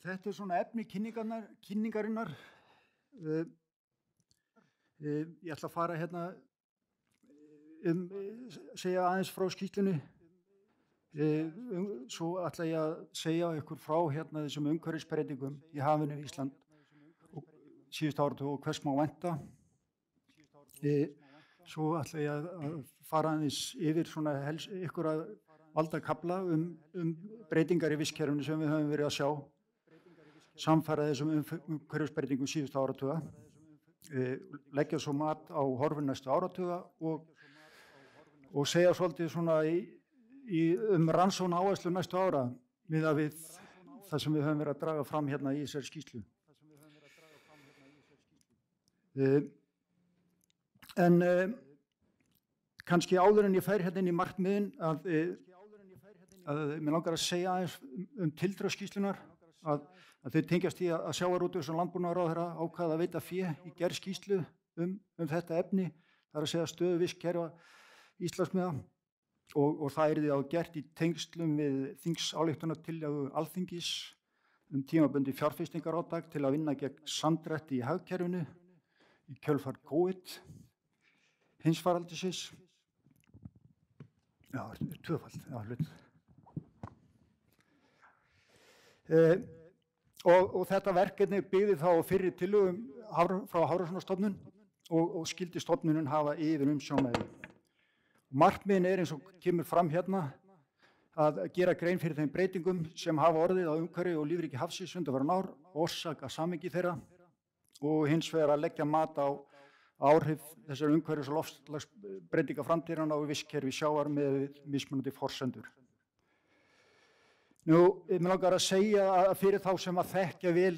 Þetta svona efni kynningarinnar. Ég ætla að fara hérna segja aðeins frá skýrslunni. Svo ætla ég að segja ykkur frá hérna þessum umhverfisbreytingum í hafinu í Ísland og síðustu áratug og hvers má vænta. Svo ætla ég að fara aðeins yfir svona ykkur að valdakafla breytingar í vistkerfinu sem við höfum verið að sjá samfara þessum umhverfisbreytingum síðustu áratuga, leggja svo mat á horfur næstu áratuga og segja svolítið svona rannsókn áherslu næstu ára miðað við það sem við höfum verið að draga fram hérna í þessari skýrslu. En kannski áður en ég fær hérna inn í markmiðin að mér langar að segja aðeins tildrög skýrslunnar að þau tengjast í að sjávarútvegs- og landbúnaðarráðherra ákvað að veita fé í gerð skýrslu þetta efni, það er að segja stöðu vistkerfa Íslandsmiða og það yrði gert í tengslum við þingsályktunartillögu Alþingis tímabundið fjárfestingarátak til að vinna gegn samdrætti í hagkerfinu í kjölfar COVID heimsfaraldursins. Já, tvöfald, já, hlut. Og þetta verkefni byggði þá á fyrri tillögum frá Hafrannsóknastofnun og skyldi stofnunin hafa yfir umsjón með því. Markmiðin eins og kemur fram hérna að gera grein fyrir þeim breytingum sem hafa orðið á umhverfi og lífríki hafsins undanfarin ár, orsaka samhengi þeirra og hins vegar að leggja mat á áhrif þessar umhverfis- og loftslagsbreytinga framtíðarinnar á vistkerfi sjávar með mismunandi forsendur. Mér langar að segja að fyrir þá sem að þekkja vel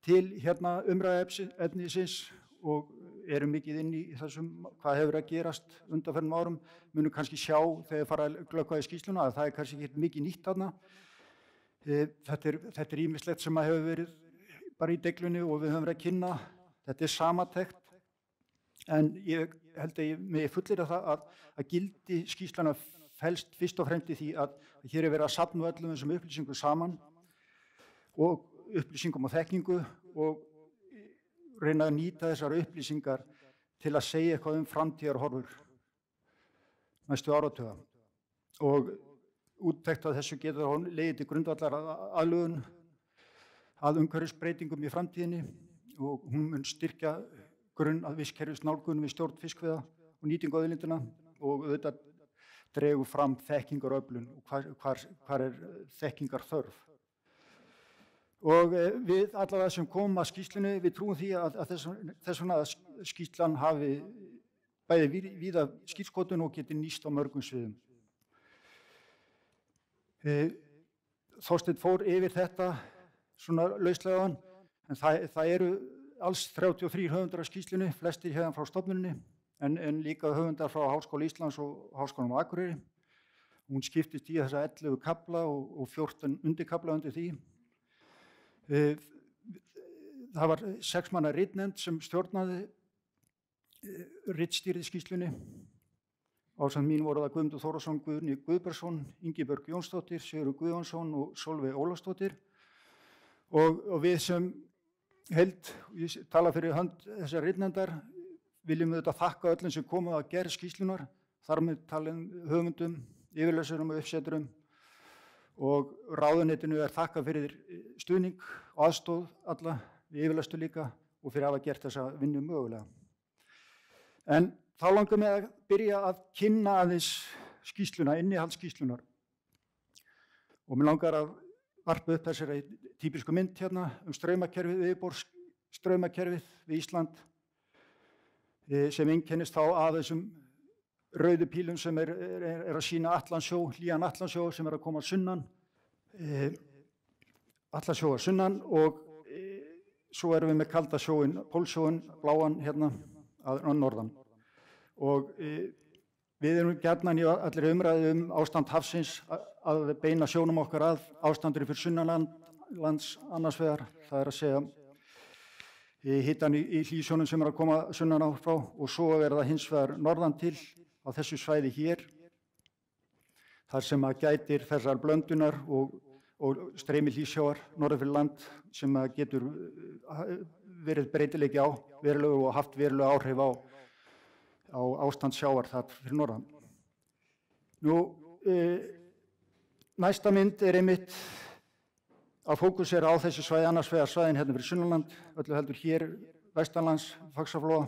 til hérna umræðuefnisins og eru mikið inn í þessum hvað hefur að gerast undanfarnum árum, munu kannski sjá þegar fara að glöggva í skýrsluna að það kannski ekki mikið nýtt þarna. Þetta er ýmislegt sem að hefur verið bara í deglunni og við höfum verið að kynna. Þetta er samantekt, en ég held að ég megi fullyrða það að gildi skýrsluna felst fyrst og fremst í því að hér er verið að safna öllum þessum upplýsingum saman og upplýsingum og þekkingu og reyna að nýta þessar upplýsingar til að segja eitthvað framtíðarhorfur næstu áratuga. Og úttekt af þessu getur leiðið til grundvallar aðlögun að umhverfisbreytingum í framtíðinni og hún mun styrkja grunn að vistkerfisnálgun við stjórn fiskveiða og nýtingu auðlindina og auðvitað dregur fram þekkingaröflun og hvar er þekkingar þörf. Og við allavega sem komum að skýrslunni, við trúum því að þess vegna að skýrslan hafi bæði víða skírskotun og geti nýst á mörgum sviðum. Þorsteinn fór yfir þetta svona lauslega, en það eru alls 33 höfundar af skýrslunni, flestir hérna frá stofnuninni, en líka höfundar frá Háskóla Íslands og Háskólanum á Akureyri. Hún skiptist í þessa 11 kafla og 14 undirkafla undir því. Það var 6 manna ritnefnd sem stjórnaði ritstýrði skýrslunni. Ásamt mín voru það Guðmundur Þórðarson, Guðni Guðbergsson, Ingibjörg Jónsdóttir, Sigurður Guðjónsson og Sólveig Ólafsdóttir. Og við sem heild, ég tala fyrir hönd þessar ritnefndar, viljum auðvitað þakka öllum sem komu að gerð skýrslunar, þar með talin höfundum, yfirlesurum og uppsetturum og ráðuneytinu þakka fyrir stuðning og aðstoð alla við yfirlestu líka og fyrir að hafa gert þessa vinnu mögulega. En þá langar mig að byrja að kynna aðeins skýrsluna, innihald skýrslunar og mig langar að varpa upp þessari típisku mynd hérna straumakerfið, yfirborðsstraumakerfið við Ísland sem einkennist þá að þessum rauðu pílum sem er að sýna Atlantsjó, hlýjan Atlantsjó sem er að koma sunnan, Atlantsjó að sunnan og svo erum við með kalda sjóin, pólsjóin, bláan hérna að norðan. Og við erum gjarnan í allri umræðu ástand hafsins að beina sjónum okkar að ástandinu fyrir sunnanlands annars vegar, það er að segja hitan í hlýsjónum sem er að koma sunnan á frá og svo er það hins vegar norðan til á þessu svæði hér þar sem að gætir þessar blöndunar og og streymi hlýsjávar norður fyrir land sem að getur verið breytileiki á verulegu og haft verulega áhrif á ástand sjávar þar fyrir norðan. Nú, næsta mynd einmitt að fókusera á þessi svæði, annars vegar svæðin hérna fyrir Sunnanland, öllu heldur hér vestanlands, Faxaflóa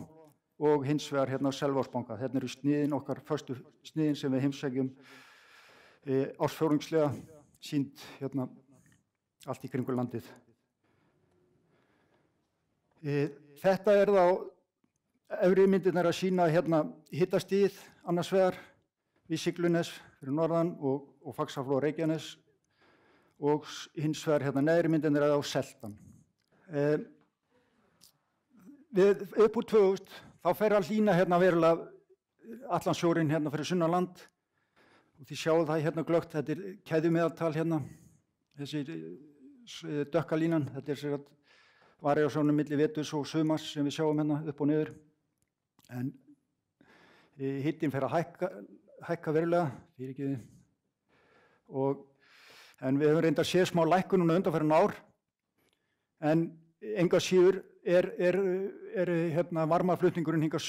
og hins vegar hérna á Selvogsbanka. Hérna eru sniðin okkar, föstu sniðin sem við heimsækjum ársfjórðungslega sýnd hérna allt í kringu landið. Þetta þá efri myndirnar að sýna hérna hitastigið annars vegar við Siglunes fyrir norðan og Faxaflóa Reykjanes og hins vegar hérna neðri myndirnar á Seltan. Upp úr 2000 þá fer að hlýna hérna verulega Atlantsjórinn hérna fyrir Sunnanland og þið sjáu það hérna glöggt, þetta keðjumeðaltal hérna, þessi dökka línan, þetta sér að variasjónum milli veturs og sumars sem við sjáum hérna upp og niður. En hitinn fer að hækka verulega, en við höfum reyndar að sé smá lækkun núna undanfarin ár, en enga síður er hérna varmaflutningurinn hingað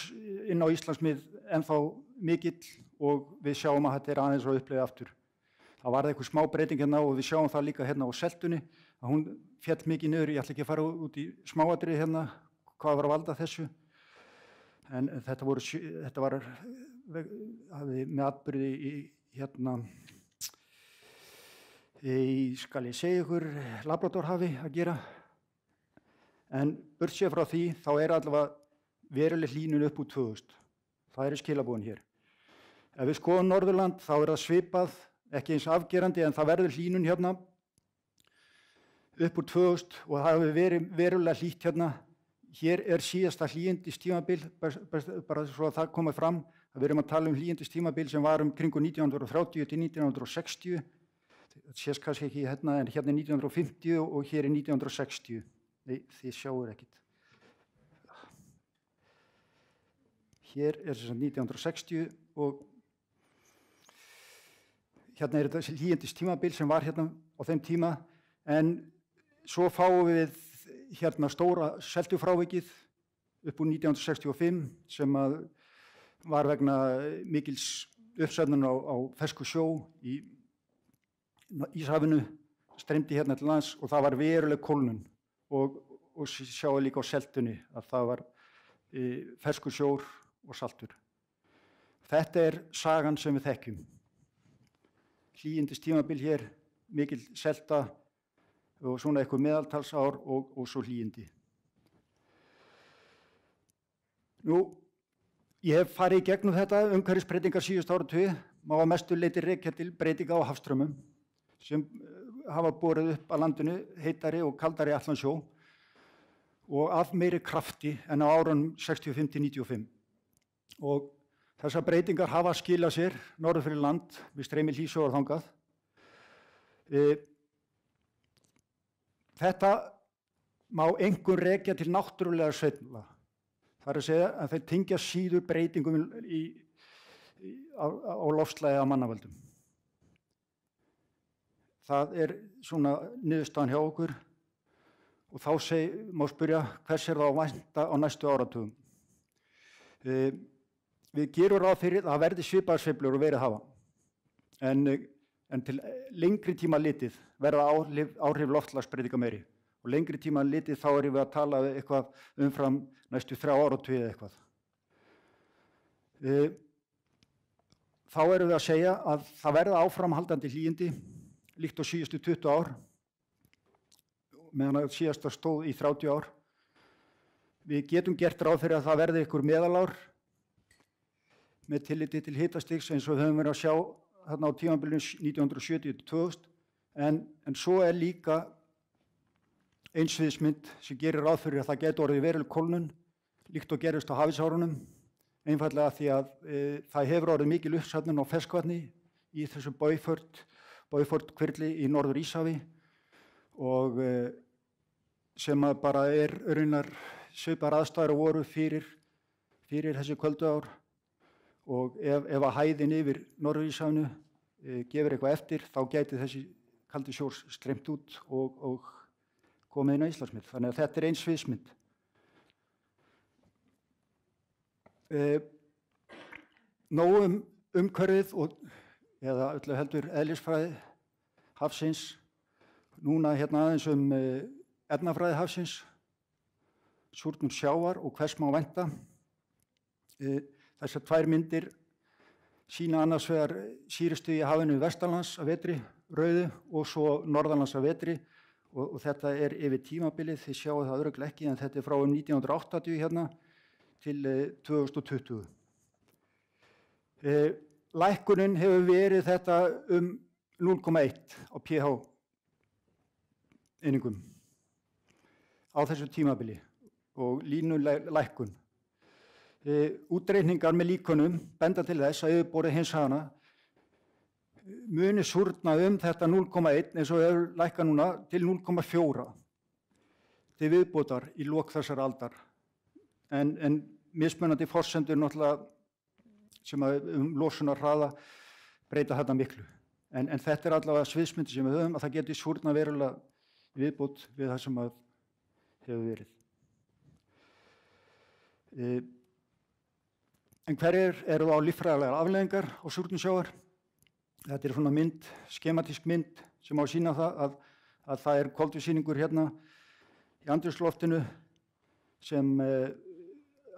inn á Íslandsmið ennþá mikill og við sjáum að þetta aðeins að uppleiða aftur. Það varð eitthvað smá breyting hérna og við sjáum það líka hérna á Seltunni að hún féll mikið niður, ég ætla ekki að fara út í smáatriði hérna hvað var að valda þessu, en þetta hafði með atburði í hérna skal ég segja ykkur, Labradorhafi að gera. En burtséð frá því, þá allavega veruleg hlýnun upp úr 2000. Það skilaboðin hér. Ef við skoðum Norðurland, þá það svipað, ekki eins afgerandi, en það verður hlýnun hérna upp úr 2000 og það hefur verið verulega hlýtt hérna. Hér síðasta hlýindistímabil, bara svo að það komið fram, að við erum að tala hlýindistímabil sem var kringu 1930 til 1960. Það sést kannski ekki hérna, en hérna 1950 og hér 1960. Nei, þið sjáur ekkert. Hér sem 1960 og hérna þetta hlýindistímabil sem var hérna á þeim tíma, en svo fáum við hérna stóra seltufrávikið upp úr 1965 sem var vegna mikils uppsöfnun á fersku sjó í Íshafinu, streymdi hérna til lands og það var veruleg kólnun og sjáum líka á Seltunni að það var ferskur sjór og saltur. Þetta sagan sem við þekkjum. Hlýindistímabil hér, mikil selta og svona eitthvað meðaltalsár og svo hlýindi. Nú, ég hef farið í gegnum þetta umhverfisbreytingar síðustu áratugi, má að mestu leyti rekja til breytinga á hafstraumum sem hafa borið upp að landinu heitari og kaldari Atlantsjó og af meiri krafti en á árunum 65 til 95. Og þessar breytingar hafa skilað sér norður fyrir land við streymi hlýsjávar þangað. Þetta má einkum rekja til náttúrulega sveiflna. Það að segja að þeir tengja síður breytingum á loftslagi af mannavöldum. Það svona niðurstaðan hjá okkur og þá má spyrja hvers það að vænta á næstu áratugum. Við gerum ráð fyrir að það verði svipaðar sveiflur og verið hafa, en til lengri tíma litið verða áhrif loftslagsbreytinga meiri og lengri tíma litið þá erum við að tala eitthvað umfram næstu 3 áratugi eða eitthvað. Þá erum við að segja að það verða áframhaldandi hlýindi líkt á síðustu 20 ár, meðan að síðasta stóð í 30 ár. Við getum gert ráð fyrir að það verði ykkur meðalár með tilliti til hitastigs eins og við höfum verið að sjá þarna á tímabilinu 1970 til 2000, en svo líka einsviðsmynd sem gerir ráð fyrir að það geti orðið veruleg kólnun líkt og gerist á hafísárunum, einfaldlega því að það hefur orðið mikil uppsöfnun á ferskvatni í þessum Beaufort-hvirfli í Norður Íshafi og sem bara raunar svipaðar aðstæður voru fyrir þessi köldu ár og ef að hæðin yfir Norður Íshafinu gefur eitthvað eftir þá gæti þessi kaldi sjórs streymt út og komið inn á Íslandsmið. Þannig að þetta ein sviðsmynd. Nóg umhverfið eða öllu heldur eðlisfræði hafsins, núna aðeins efnafræði hafsins, súrnun sjávar og hvers má vænta. Þessar tvær myndir sýna annars vegar sýrustigi í hafinu vestanlands að vetri, rauðu, og svo norðanlands að vetri, og þetta yfir tímabilið, þið sjáu það örugglega ekki, en þetta frá 1980 til 2020. Lækkunin hefur verið þetta 0,1 á pH einingum á þessu tímabili og línulækkun. Útreikningar með líkunum benda til þess að yfirborðið heimshafana muni súrna þetta 0,1 eins og hefur lækkað núna til 0,4 til viðbótar í lok þessar aldar. En mismunandi forsendur náttúrulega sem losunarhraða breyta þetta miklu. En þetta allavega sviðsmyndi sem við höfum, að það geti súrna verulega viðbót við það sem hefur verið. En hverjir eru þá líffræðilegar afleiðingar á súrnun sjávar? Þetta svona mynd, skematísk mynd sem á að sýna það að það koltvísýringur í andrúmsloftinu sem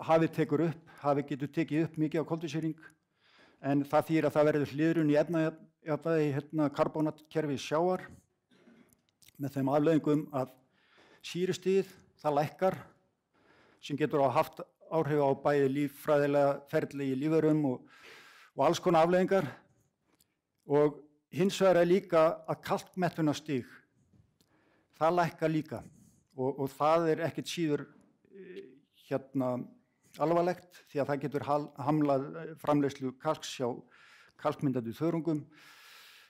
hafið tekur upp. Hafið getur tekið upp mikið á koltvísýring, en það þýðir að það verður hliðrun í efnajafnvægi karbónatkerfi sjávar með þeim afleiðingum að sýrustigið það lækkar, sem getur haft áhrif á bæði líffræðilega ferli í lífverum og alls konar afleiðingar. Og hins vegar líka að kalkmettunarstig, það lækkar líka og það ekkert síður alvarlegt, því að það getur hamlað framleiðslu kalks hjá kalkmyndandi þörungum,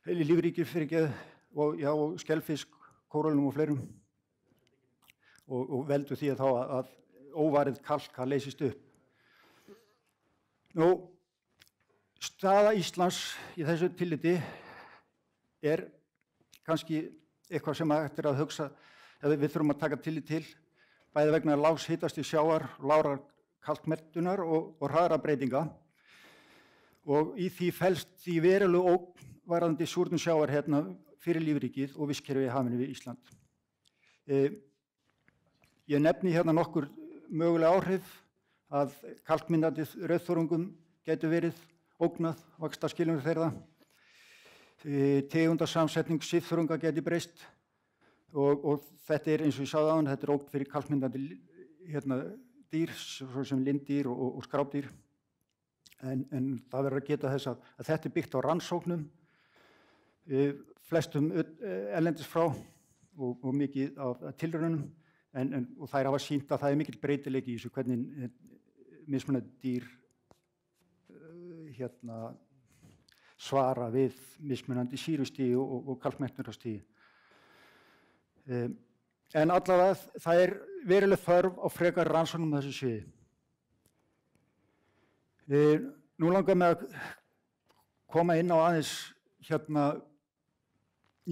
lífríki og skelfisk, kóralum og fleirum, og veldur því að þá að óvarið kalk leysist upp. Staða Íslands í þessu tilliti kannski eitthvað sem eftir að hugsa, við þurfum að taka tillit til, bæði vegna lágs hitastigs sjávar, lágrar kalkmettunar og hraðra breytinga. Og í því felst því verulegu ógn varðandi súrnun sjávar fyrir lífríkið og vistkerfi í hafinu við Ísland. Ég nefni nokkur mögulega áhrif að kalkmyndandi rauðþörungum gætu verið ógnað, vaxtarskilyrðum þeirra. Tegundasamsetning svifþörunga gæti breyst og þetta eins og ég sagði áðan, þetta ógn fyrir kalkmyndandi dýr, svo sem linddýr og skrápdýr. En það verður að geta þess að þetta byggt á rannsóknum, flestum erlendis frá og mikið af tilraunum. Og þær hafa sýnt að það mikill breytileiki í þessu, hvernig mismunandi dýr svara við mismunandi sýrustigi og kalkmettunarstigi. En allavega það veruleg þörf á frekari rannsóknum á þessu sviði. Nú langar mig að koma inn á aðeins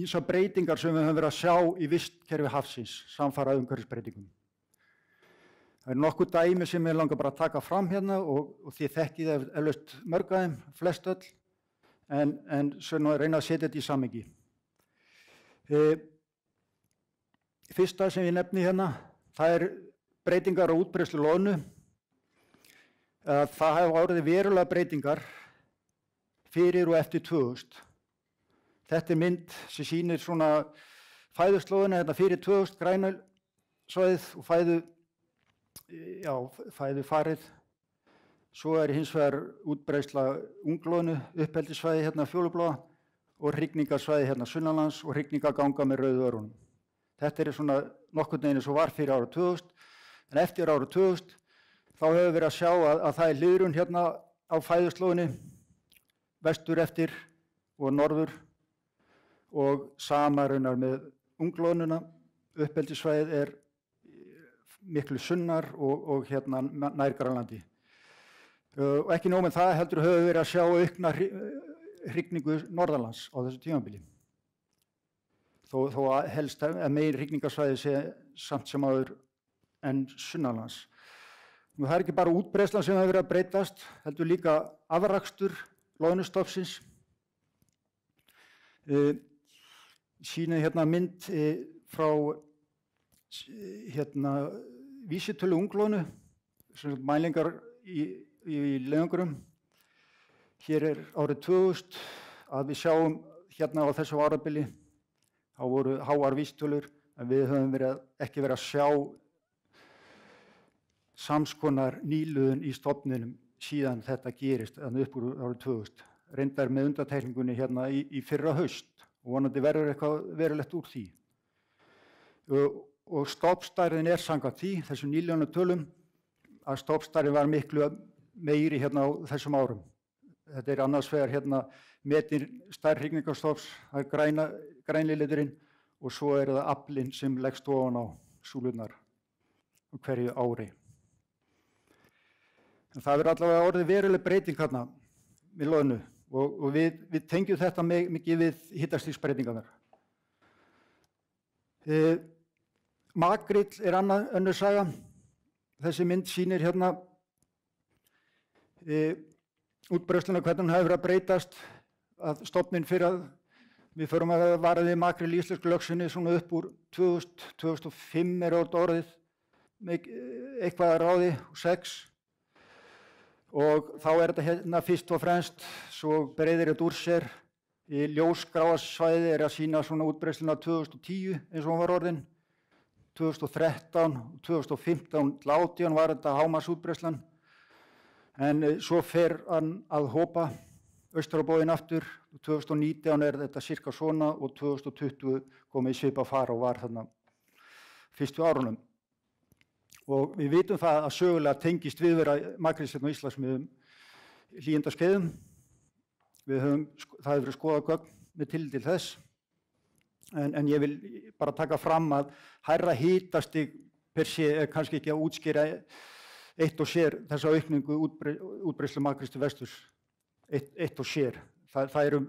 þessar breytingar sem við höfum verið að sjá í vistkerfi hafsins samfara umhverfisbreytingum. Það nokkuð dæmi sem ég langar bara að taka fram og þið þekkið eflaust mörg af þeim, flest öll, en svo reyna að setja þetta í samhengi. Fyrsta sem ég nefni það breytingar á útbreiðslu loðnu. Það hafa orðið verulega breytingar fyrir og eftir 2000. Þetta mynd sem sýnir svona fæðuslóðina fyrir 2000 grænasvæðið og fæðufarið. Svo hins vegar útbreiðsla ungloðnu, uppeldissvæði fjólubláa og hrygningarsvæði sunnanlands og hrygningarganga með rauðu örunum. Þetta svona nokkurn veginn svo var fyrir árið 2000, en eftir árið 2000 þá hefur verið að sjá að það hliðrun á fæðuslóðinni vestur eftir og norður, og sama raunar með ungloðnuna. Uppeldissvæðið miklu sunnar og nær Grænlandi. Og ekki nóg með það, heldur höfum við verið að sjá aukna hrygningu norðanlands á þessu tímabili. þó að helst að megin hrygningarsvæði sé samt sem áður en sunnanlands. Nú, það er ekki bara útbreiðslan sem hefur verið að breytast, heldur líka afrakstur loðnustofnsins. Sýnið hérna mynd frá vísitölu ungloðnu, mælingar í leiðangrum. Hér er árið 2000 að við sjáum hérna á þessu árabili, þá voru háar vísitölur, en við höfum ekki verið að sjá samskonar nýliðun í stofninum síðan þetta gerist, þannig upp úr árið 2000. Reyndar með undantekningunni hérna í fyrra haust og vonandi verður eitthvað verulegt úr því. Og stofnstærðin er samkvæmt því, þessum nýliðunartölum, að stofnstærðin var miklu meiri hérna á þessum árum. Þetta er annars vegar hérna metin stærð hrygningarstofns, það er grænliðurinn, og svo er það aflinn sem leggst ofan á súlurnar hverju ári. En það verður allavega orðið veruleg breyting hérna með loðnu og við tengjum þetta mikið við hitastígsbreytingarnar. Makríll er önnur saga. Þessi mynd sýnir hérna útbreiðsluna, hvernig hún hefur verið að breytast, að stofninn fyrir að við förum að vara við makríll í íslensku lögsunni svona upp úr 2000-2005 er orðið eitthvað að ráði, 6. Og þá er þetta hérna fyrst og fremst, svo breiðir þetta úr sér. Í ljósgráa svæði er að sýna svona útbreiðsluna 2010 eins og hún var orðin. 2013 og 2015 til 2018 var þetta hámarksútbreiðslan. En svo fer hann að hopa austur á bóginn aftur. 2019 er þetta cirka svona og 2020 komið svipað far og var þarna fyrstu árunum. Og við vitum það að sögulega tengist viðvera makrílsins á Íslandsmiðum hlýindaskeiðum. Það hefur verið skoðað gögn með tilliti til þess. En ég vil bara taka fram að hærra hitastig per sé er kannski ekki að útskýra eitt og sér þessa aukningu útbreiðslu makríls til vesturs. Eitt og sér. Það eru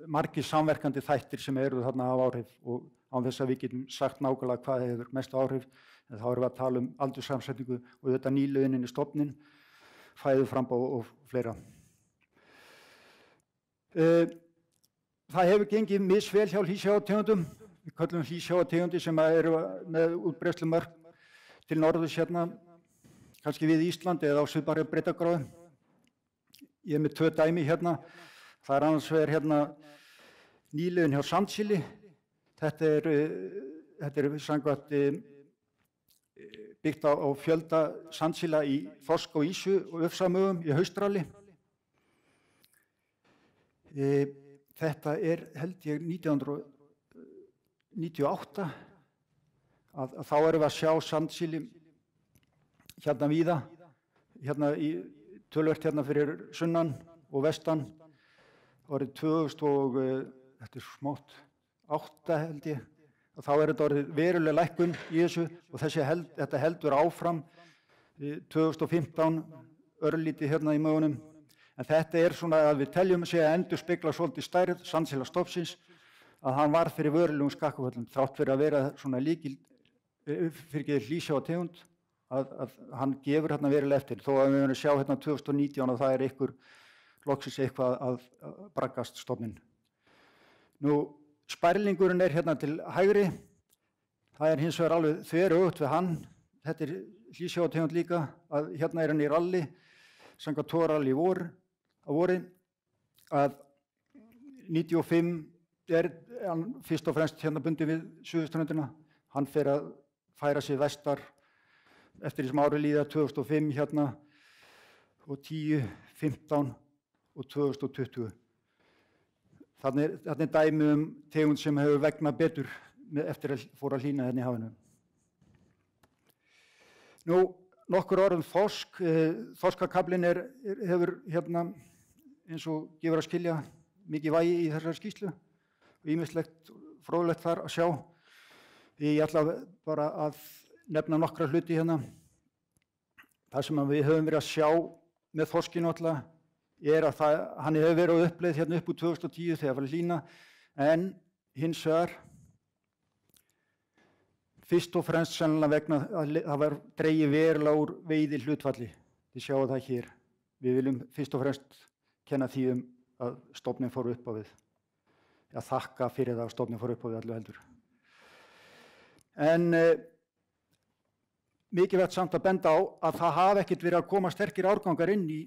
margir samverkandi þættir sem eru þarna af áhrif og án þess að við getum sagt nákvæmlega hvað hefur mestu áhrif. En þá erum við að tala aldurssamsetningu og þetta nýliðunin í stofnin, fæðuframboð og fleira. Það hefur gengið misvel hjá hlýsjávartegundum. Við köllum hlýsjávartegundir sem eru með útbreiðslumörk til norðurs hérna, kannski við Ísland eða á svipaðri breiddargráðu. Ég er með 2 dæmi hérna. Það er annars vegar hérna nýliðun hjá sandsíli. Þetta er samkvæmt byggt á fjölda sandsíla í þorsk og ýsu og ufsamögum í Haustrali. Þetta er, held ég, 1998 að þá erum við að sjá sandsíli hérna víða, hérna töluvert hérna fyrir sunnan og vestan. Árið 2000 og þetta er smátt 8 held ég. Og þá er þetta orðið veruleg lækkun í þessu og þetta heldur áfram 2015 örlítið hérna í mögunum. En þetta er svona að við teljum að endurspegla svolítið stærð sandsílastofnsins að hann var fyrir verulegum skakkaföllum þrátt fyrir að vera svona fyrir hlýsjávartegund að hann gefur hérna verulega eftir. Þó að við verðum að sjá hérna 2019 að það er loksins eitthvað að braggast stofninn. Nú, spærlingurinn er hérna til hægri, það er hins vegar alveg þveröfugt við hann. Þetta er hlýsjávartegund líka, að hérna er hann í ralli, samkvæmt togarralli á vori, að 95 er hann fyrst og fremst hérna bundið við suðurströndina. Hann fer að færa sig vestar eftir því sem árið líða 2005 hérna og 10, 15 og 2020. Þannig er dæmi tegund sem hefur vegnað betur eftir að fór að hlýna hérna í hafinu. Nú, nokkur orð þorsk. Þorskakaflinn hefur hérna, eins og gefur að skilja, mikið vægi í þessari skýrslu og ýmislegt fróðlegt þar að sjá. Ég ætla bara að nefna nokkra hluti hérna. Það sem við höfum verið að sjá með þorskinu alltaf er að hann hefur verið á uppleið hérna upp úr 2010 þegar var hlýna, en hins vegar fyrst og fremst sennilega vegna að það var dregið verulega úr veiði hlutfalli. Þið sjáu það hér. Við viljum fyrst og fremst kenna því að stofninn fór upp á við. Að þakka fyrir það að stofninn fór upp á við allu heldur. En mikilvægt samt að benda á að það hafi ekkert verið að koma sterkir árgangar inn í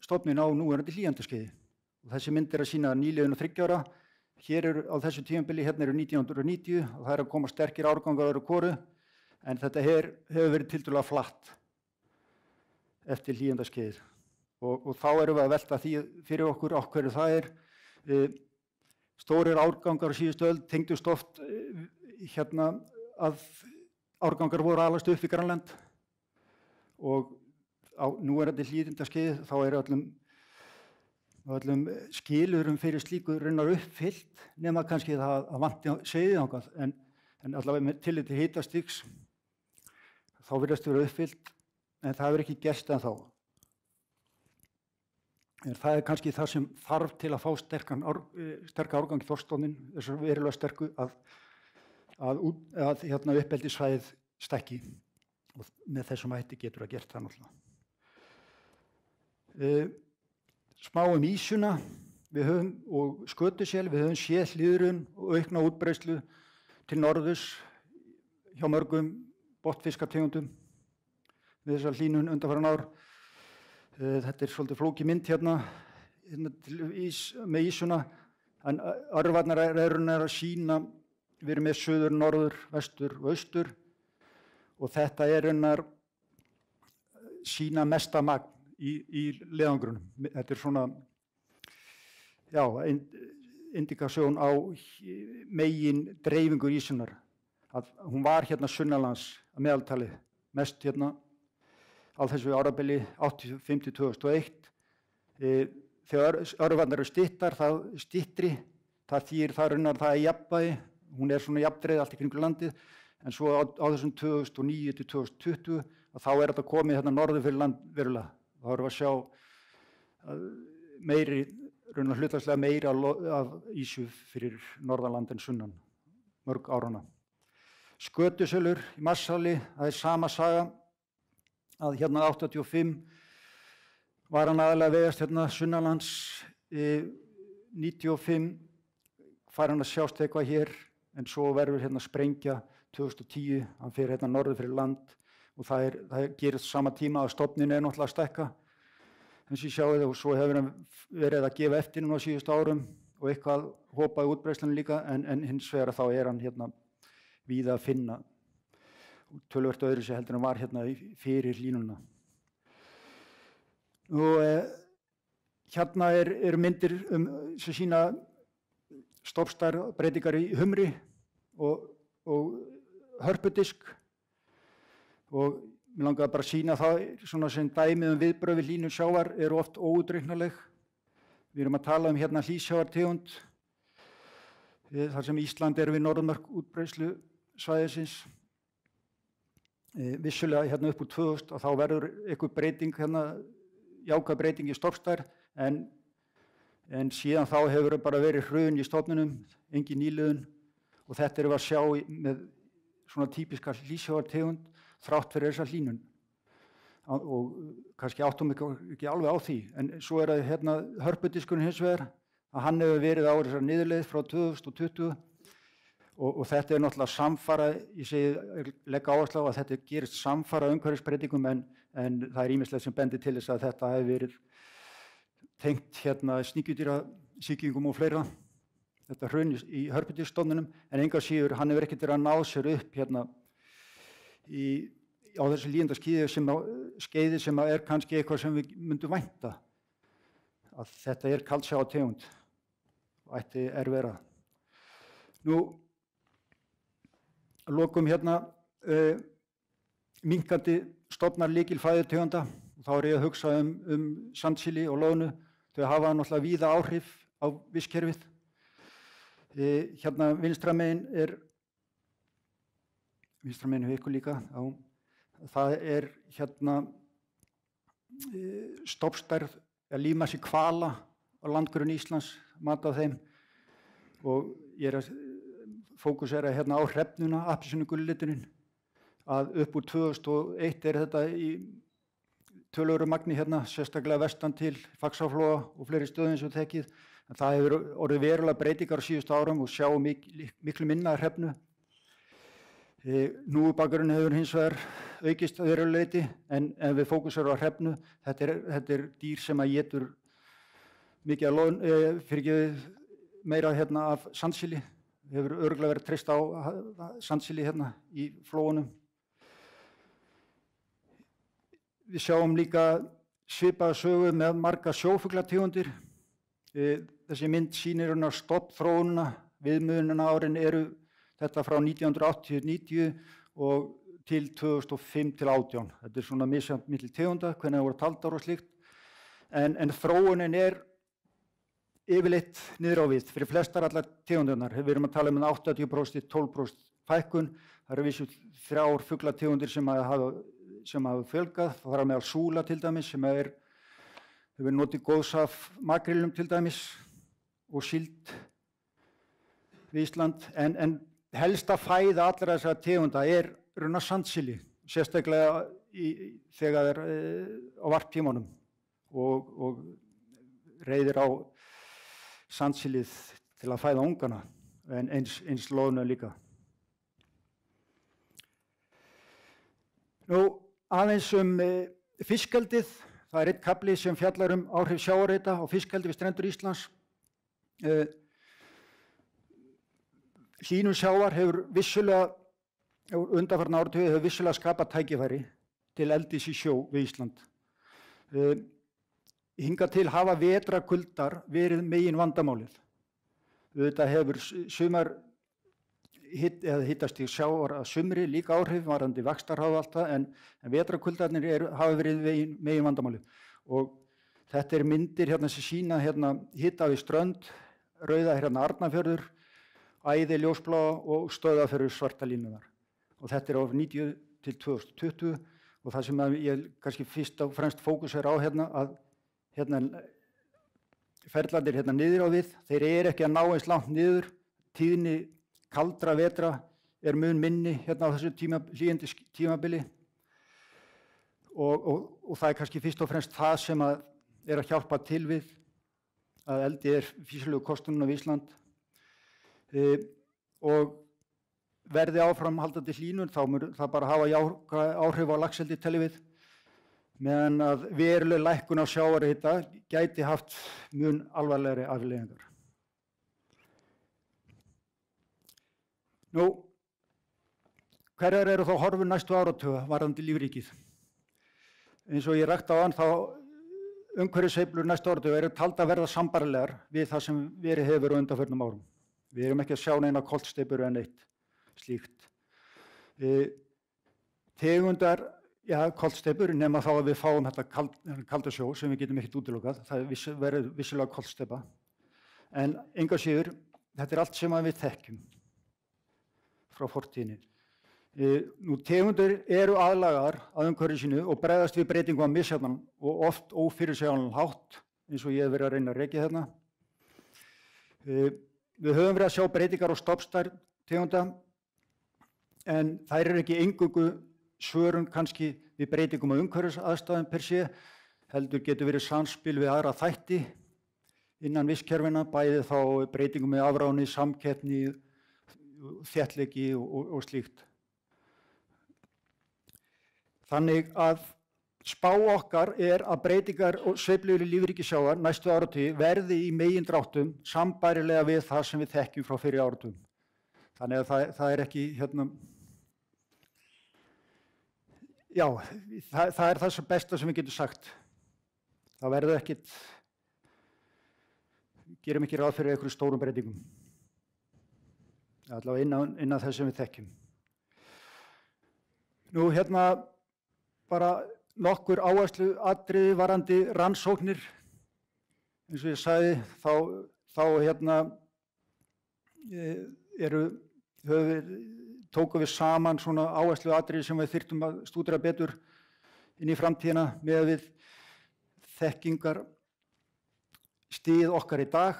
stofninn á núverandi hlýjandaskeiði. Og þessi mynd að sýna nýliðun og 30 ára. Hér á þessu tímabili, hérna eru 1990 og það að koma sterkir árgangar öðru hvoru, en þetta hefur verið tiltölulega flatt eftir hlýjandaskeiðið. Og þá erum við að velta því fyrir okkur á hverju það stórir árgangar á síðustu öld tengdust oft að árgangar voru alast upp í Grænland og á núverandi hlýjandaskeiði þá öllum skilurum fyrir slíku raunar uppfyllt nema kannski það að vanti seiðið þangað en allavega með tilliti til hitastigs þá virðast vera uppfyllt en það hefur ekki gerst ennþá. En það kannski það sem þarf til að fá sterka árgang í þorskstofninn, þessar verulega sterku að uppeldissvæðið stækki og með þessum hætti getur það gert það náttúrulega. Smá ísuna og skötusel, við höfum séð hliðrun og aukna útbreiðslu til norðurs hjá mörgum botnfiskategundum við þessar hlýnun undanfarin ár. Þetta svolítið flókið mynd hérna með ísuna, en örvarnarærurinn að sýna, við erum með suður, norður, vestur og austur og þetta raunar sýna mesta magn í leiðangrunum. Þetta svona, indikasjón á megin dreifingu ísunar. Að hún var hérna sunnanlands að meðaltali, mest hérna á þessu árabili 85-2001. Þegar örvarnar eru styttar, það styttri, það þýðir það raunar það jafnvægi, hún svona jafndreið allt í kringum landið, en svo á þessum 2009-2020 þá þetta komið hérna norður fyrir land verulega. Þá erum við að sjá meiri, raunar hlutfallslega meiri af ísu fyrir norðanland en sunnan, mörg árana. Skötusölur í Marshali, það sama saga, að hérna 85 var hann aðalega vegast hérna sunnanlands, 95 fær hann að sjást eitthvað hér, en svo verður hérna sprengja 2010, hann fer hérna norður fyrir land og það gerist sama tíma að stofninn náttúrulega að stækka, eins og ég sjáu það, og svo hefur hann verið að gefa eftir núna á síðustu árum og eitthvað hopaði útbreiðslunum líka, en hins vegar þá hann hérna víða að finna töluvert öðruvísi heldur en var hérna fyrir línuna. Og hérna eru myndir sem sýna stofnstærð breytingar í humri og hörpudisk og mér langaði bara að sýna það svona sem dæmi viðbrögð við hlýnun sjávar eru oft óútreiknanleg. Við erum að tala hérna hlýsjávartegund þar sem Ísland við norðurmörk útbreiðslu svæðisins. Vissulega hérna upp úr 2000 og þá verður einhver breyting hérna, jákvæð breyting í stofnstærð en síðan þá hefur bara verið hrun í stofninum, engin nýliðun og þetta erum við að sjá með svona típiska hlýsjávartegund þrátt fyrir þessa hlýnun og kannski áttum ekki alveg á því, en svo það hérna hörpudiskurinn hins vegar að hann hefur verið á þessar niðurleið frá 2020 og þetta náttúrulega samfara, ég legg áherslu á að þetta gerist samfara umhverfisbreytingum en það ýmislegt sem bendir til þess að þetta hefur verið tengt hérna sníkjudýrasýkingum og fleira, þetta hrun í hörpudisstofninum, en engu að síður hann hefur ekkert verið að ná sér upp hérna á þessu hlýjandaskeiði sem kannski eitthvað sem við myndum vænta að þetta kaldsjávartegund og ætti vera. Nú lokum hérna minnkandi stofnar lykilfæðutegunda og þá ég að hugsa sandsíli og loðnu, þau hafa náttúrulega víða áhrif á vistkerfið. Hérna vinstra megin við ykkur líka, það hérna stofnstærð, lífmassi hvala á landgrunni Íslands, mat á þeim og ég fókusera hérna á hrefnuna, appelsínugulliturinn, að upp úr 2001 þetta í töluverðu magni hérna, sérstaklega vestan til Faxaflóa og fleiri stöðum eins og þekkið. En það hefur orðið verulega breytingar á síðustu árum og sjá miklu minna hrefnu. Hnúfubakurinn hefur hins vegar aukist að verulegu leyti, en ef við fókuserum á hrefnu, þetta er dýr sem að étur mikið meira hérna af sandsíli. Hefur örugglega verið treyst á sandsíli hérna í flóunum. Við sjáum líka svipaða sögu með marga sjófuglategundir. Þessi mynd sýnir hérna stofnþróunina, viðmiðunina árin eru þetta frá 1980-90 og til 2005-18. Þetta er svona misjafnt milli tegunda, hvenær voru taldar og slíkt. En þróunin er yfirleitt niður á við fyrir flestar allar tegundirnar. Við erum að tala um 80%, 12% fækkun. Það eru vissu 3 fuglategundir sem hafa fjölgað. Það er meðal súla til dæmis sem hefur notið góðs af makrílum til dæmis og síld við Ísland. En helsta fæða allra þessara tegunda er raunar sandsíli, sérstaklega þegar á varptímanum og reiðir á sandsílið til að fæða ungana, en eins loðnu líka. Nú, aðeins fiskeldið. Það er einn kafli sem fjallar áhrif sjávarhita á fiskeldi við strendur Íslands. Hlýnun sjávar hefur vissulega, undanfarna áratugi hefur vissulega skapað tækifæri til eldis í sjó við Ísland. Hingað til hafa vetrarkuldar verið megin vandamálið. Þetta hefur hitastig sjávar að sumri líka áhrif varðandi vaxtarhraða alltaf, en vetrarkuldarnir hafa verið megin vandamálið. Og þetta er myndir hérna sem sýna hérna hita við strönd, rauða hérna Arnarfjörður, Æði ljósbláa og Stöðvarfjörður svarta línunar. Og þetta er á 90 til 2020 og það sem ég kannski fyrst og fremst fókusera á hérna að hérna ferlarnir hérna niður á við, þeir eru ekki að ná eins langt niður, tíðni kaldra vetra er mun minni hérna á þessu hlýjandi tímabili og það er kannski fyrst og fremst það sem er að hjálpa til við að eldi er fýsilegu kostunum á Ísland og verði áframhaldandi hlýnun þá mun það bara hafa áhrif á laxeldi teljum við, meðan að veruleg lækkun á sjávarhita gæti haft mun alvarlegri afleiðingar. Nú, hverjar eru þá horfur næstu áratuga varðandi lífríkið? Eins og ég rakti áðan þá umhverfissveiflur næstu áratuga eru taldar verða sambærilegar við það sem verið hefur á undanförnum árum. Við erum ekki að sjá neina koltsteypur en eitt slíkt. Tegundar, koltsteypur, nema þá að við fáum þetta kalda sjó sem við getum ekkert útilokað. Það verður vissulega koltsteypa. En engu að síður, þetta er allt sem við þekkjum frá fortíðinni. Nú, tegundir eru aðlagaðar að umhverfi sínu og bregðast við breytingum á misjafnan og oft ófyrirsjáanlegan hátt, eins og ég hef verið að reyna að rekja hérna. Við höfum verið að sjá breytingar á stofnstærð tegunda, en þær eru ekki eingöngu svörun kannski við breytingum á umhverfisaðstæðum per sé, heldur getur verið samspil við aðra þætti innan vistkerfina, bæði þá breytingum með afráni, samkeppni, þéttleiki og slíkt. Þannig að spá okkar er að breytingar og sveiflur í lífríki sjávar næstu áratugi verði í megindráttum sambærilega við það sem við þekkjum frá fyrri áratugum. Þannig að það er ekki það er það sem besta sem við getum sagt. Það verður ekkit, gerum ekki ráð fyrir einhverjum stórum breytingum. Allavega innan þess sem við þekkjum. Nú bara nokkur áhersluatriði varðandi rannsóknir. Eins og ég sagði, þá tókum við saman svona áhersluatriði sem við þyrftum að stúdera betur inn í framtíðina með við þekkingarstig okkar í dag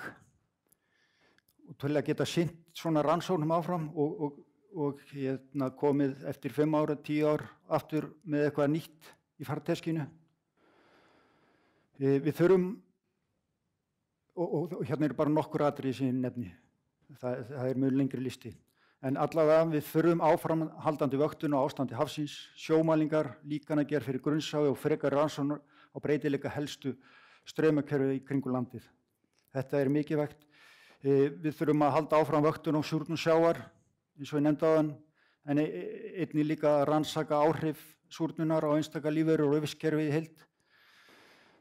og til að geta sinnt svona rannsóknum áfram og hérna komið eftir 5 ára, 10 ár aftur með eitthvað nýtt í farteskinu. Við þurfum, og hérna bara nokkur atriði sem ég nefni, það mjög lengri listi, en allavega við þurfum áframhaldandi vöktun á ástandi hafsins, sjómælingar, líkanagerð fyrir grunnsævi og frekari rannsóknir á breytileika helstu straumakerfi í kringum landið. Þetta mikilvægt. Við þurfum að halda áfram vöktun á súrnun sjávar, eins og ég nefndi áðan, en einnig líka að rannsaka áhrif súrnunar á einstaka lífverur og vistkerfi í heild.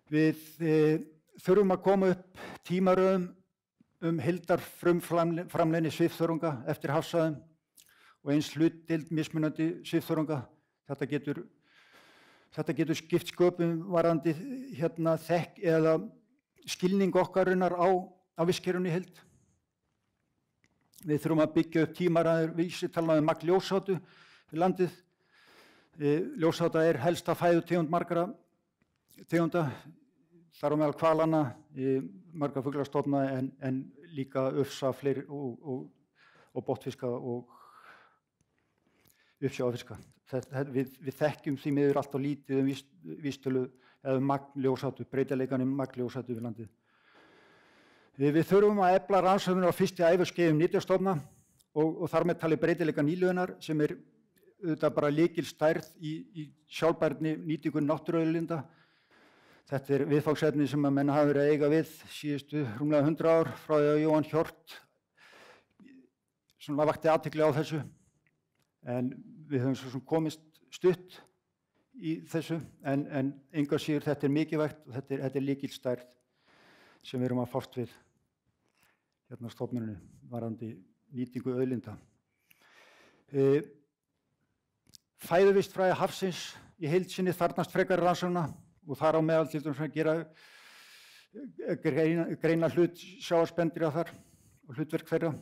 Við þurfum að koma upp tímaröðum heildarfrumframleiðni svifþörunga eftir hafsvæðum og eins hlutdeild mismunandi svifþörunga. Þetta getur skipt sköpum varðandi þekk eða skilning okkarinnar á vistkerfinu í heild. Við þurfum að byggja upp tímaraðir vísitalna magn ljósátu við landið. Ljósáta helsta fæðutegund margra tegunda, þar á meðal hvalana, margra fuglastofna en líka ufsa fleiri og botnfiska og uppsjávarfiska. Við þekkjum því miður allt og lítið vísitölu eða magn ljósátu, breytileikann magn ljósátu við landið. Við þurfum að efla rannsóknir á fyrstu æviskeiðum nytjastofna og þar með talið breytileika nýliðunar sem auðvitað bara lykilstærð í sjálfbærni nýtingu náttúruauðlinda. Þetta viðfangsefni sem að menn hafa verið að eiga við síðustu rúmlega 100 ár frá því að Jóhann Hjort vakti athygli á þessu. En við höfum svo komist stutt í þessu en engu að síður þetta mikilvægt og þetta lykilstærð sem við erum að fást við hérna stofnuninni varðandi nýtingu auðlinda. Fæðuvistfræði hafsins í heild sinni þarfnast frekari rannsókna og þar á meðal til dæmis að greina hlut sjávarspendýra þar og hlutverk þeirra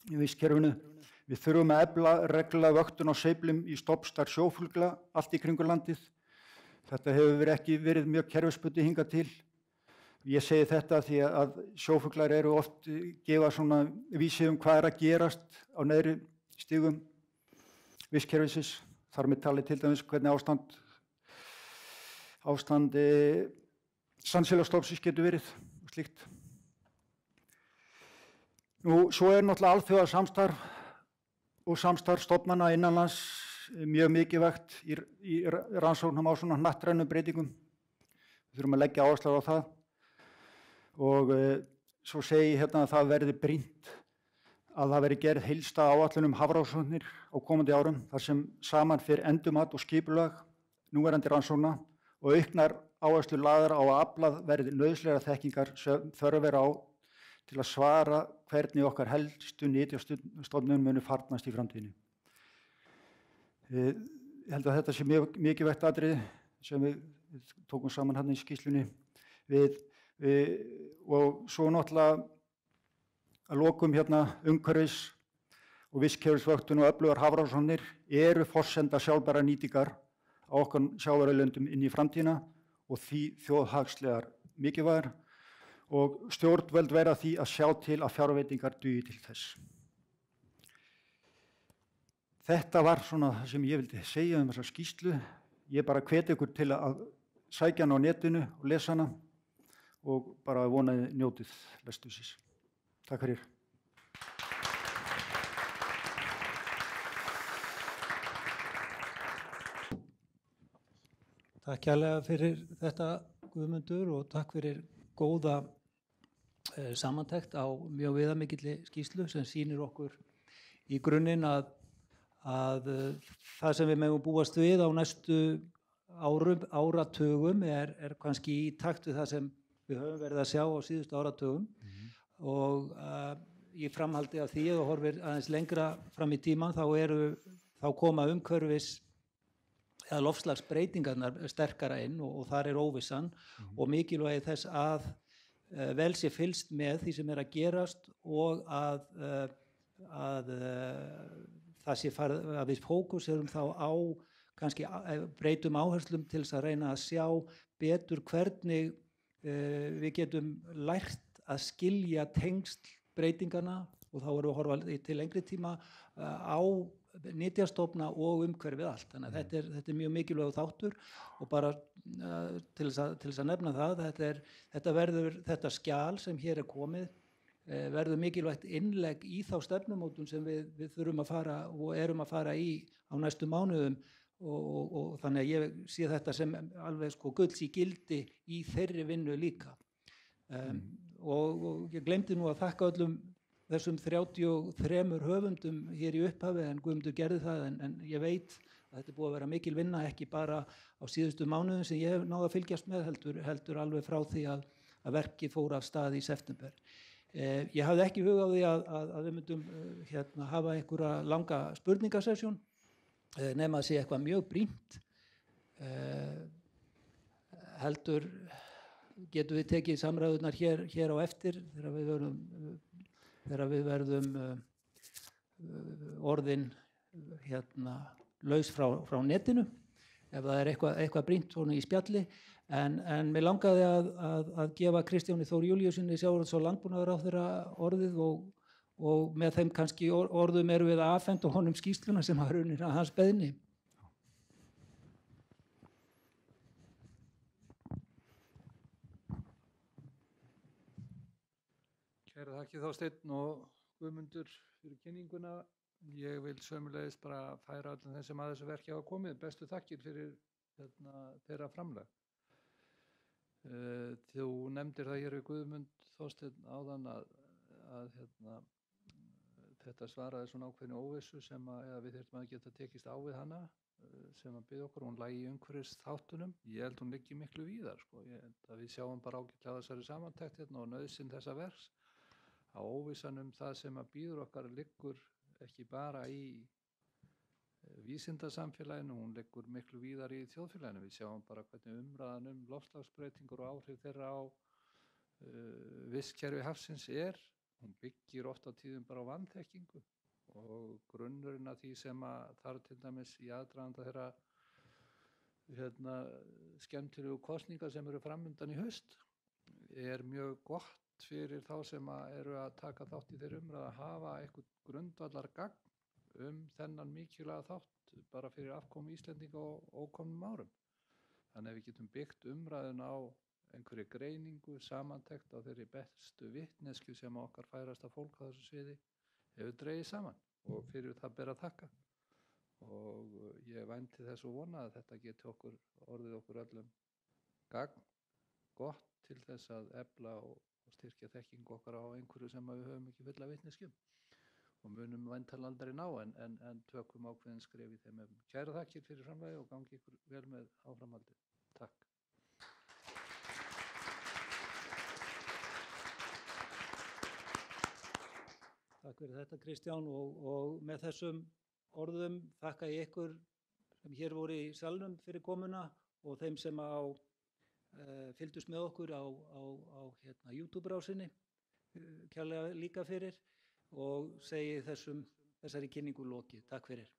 í vistkerfinu. Við þurfum að efla reglulega vöktun á sveiflum í stofnstærð sjófugla allt í kringum landið. Þetta hefur ekki verið mjög kerfisbundið hingað til. Ég segi þetta því að sjófuglar eru oft gefa svona vísi hvað að gerast á neðri stigum vistkerfisins. Þar með talið til dæmis hvernig ástand sandsílastofnsins getur verið og slíkt. Svo náttúrulega alþjóðasamstarf og samstarf stofnana innanlands mjög mikilvægt í rannsóknum á svona hnattrænum breytingum. Við þurfum að leggja áherslu á það. Og svo segi ég hérna að það verði brýnt að það verði gerð heildstæð áætlun hafrannsóknir á komandi árum þar sem saman fer endurmat og skipulag núverandi rannsókna og auknar áherslur lagðar á að aflað verði nauðsynlegar þekkingar sem þörf á til að svara hvernig okkar helstu nytjastofnum munu farnast í framtíðinni. Ég held að þetta sé mjög mikilvægt atriði sem við tókum saman hérna í skýrslunni og svo náttúrulega að lokum hérna umhverfis og vistkerfisvöktun og öflugar hafrannsóknir eru forsenda sjálfbæra nýtingar á okkar sjávarauðlindum inn í framtíðina og því þjóðhagslegar mikilvægar og stjórnvöld verða því að sjá til að fjárveitingar dugi til þess. Þetta var svona það sem ég vildi segja þessa skýrslu. Ég bara hvet ykkur til að sækja hana á netinu og lesa hana og bara vonaði njótið lestuðsins. Takk fyrir. Takk kærlega fyrir þetta, Guðmundur, og takk fyrir góða samantekt á mjög viðamikilli skýrslu sem sýnir okkur í grunninn að það sem við megum búast við á næstu áratugum er kannski í takt við það sem við höfum verið að sjá á síðustu áratugum og í framhaldi af því og horfir aðeins lengra fram í tíman þá koma umhverfis eða loftslagsbreytingarnar sterkara inn og þar óvissan og mikilvægi þess að vel sé fylgst með því sem að gerast og að það sé farið að við fókuserum þá á kannski breytum áherslum til þess að reyna að sjá betur hvernig við getum lært að skilja tengsl breytingarna og þá erum við að horfa til lengri tíma á nytjastofna og umhverfið allt. Þannig að þetta er mjög mikilvægur þáttur og bara til þess að nefna það, þetta skjal sem hér er komið verður mikilvægt innlegg í þá stefnumótun sem við þurfum að fara og erum að fara í á næstu mánuðum og þannig að ég sé þetta sem alveg sko gulls í gildi í þeirri vinnu líka. Og ég glemdi nú að þakka öllum þessum 33 höfundum hér í upphafi en Guðmundur gerði það en ég veit að þetta er búið að vera mikil vinna ekki bara á síðustu mánuðum sem ég hef náð að fylgjast með heldur alveg frá því að verkið fór af stað í september. Ég hafði ekki hug á því að við myndum hafa einhverja langa spurningasessjón nema að sé eitthvað mjög brýnt. Heldur getum við tekið samræðurnar hér á eftir þegar við verðum orðin laus frá netinu ef það er eitthvað brýnt svona í spjalli en mig langaði að gefa Kristjáni Þór Júlíussyni sjávarútvegs- og landbúnaðarráðherra orðið og með þeim kannski orðum erum við að afhenda honum skýrsluna sem var unnin að hans beiðni. Kæra þakkir Þorsteinn og Guðmundur fyrir kynninguna. Ég vil sömulegis bara færa öllum þeim sem að þessu verki hafa komið bestu þakkir fyrir þeirra framlag. Þú nefndir það hér við Guðmund Þorsteinn áðan að þetta svaraði svona ákveðinu óvissu sem við þyrftum að geta tekist á við hana sem að byggja okkur, hún lægi í umhverfisþáttunum. Ég held hún liggi miklu víðar, sko. Ég held að við sjáum bara ágætlega þessari samantekt og nauðsyn þessa verks. Á óvissan það sem að býður okkar liggur ekki bara í vísindasamfélaginu, hún liggur miklu víðar í þjóðfélaginu. Við sjáum bara hvernig umræðan loftslagsbreytingur og áhrif þeirra á vistkerfi hafsins hún byggir oft á tíðum bara á vanþekkingu og grunnurinn að því sem að þarf til dæmis í aðdraganda þeirra skemmtilegu kosninga sem eru framundan í haust mjög gott fyrir þá sem eru að taka þátt í þeirri umræðu að hafa eitthvað grundvallargagn þennan mikilvæga þátt bara fyrir afkomu Íslendinga og ókomnum árum. Þannig að við getum byggt umræðuna á einhverju greiningu, samantekt á þeirri bestu vitneskju sem okkar færasta fólk á þessu sviði hefur dregið saman og fyrir það ber að þakka. Og ég vænti þess og vona að þetta geti orðið okkur öllum gagn gott til þess að efla og styrkja þekkingu okkar á einhverju sem við höfum ekki fulla vitneskju og munum væntanlega aldrei ná en tökum ákveðin skref í þeim efnum. Kæra þakkir fyrir framlagi og gangi ykkur vel með áframhaldið. Takk. Takk fyrir þetta Kristján og með þessum orðum þakka ég ykkur sem hér voru í salnum fyrir komuna og þeim sem fylgdust með okkur á YouTube-rásinni kærlega líka fyrir og segi þessari kynningu lokið. Takk fyrir.